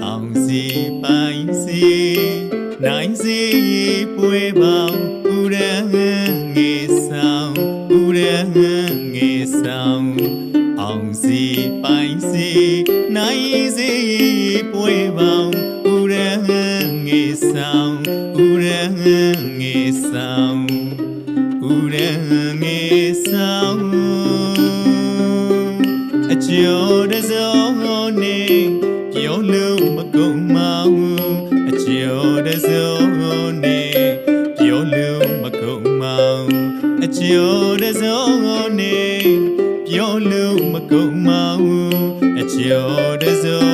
အောင်စီပိုင်းစီနိုင်စီပွေပေါင်းဦးရန်ငေဆောင်ဦးရန်ငေဆောင်အောင်စီပိုင်းစီနိုင်စီပွေပေါင်းဦးရန်ငေဆောင်ဦးရန်ငေဆောင်ဦးရန်ငေဆောင်အကျော်တစောနေပြောလို့မကုန်မောင်အကျော်တစောနေပြောလို့မကုန်မောင်အကျော်တစောနေပြောလို့မကုန်မောင်အကျော်တစော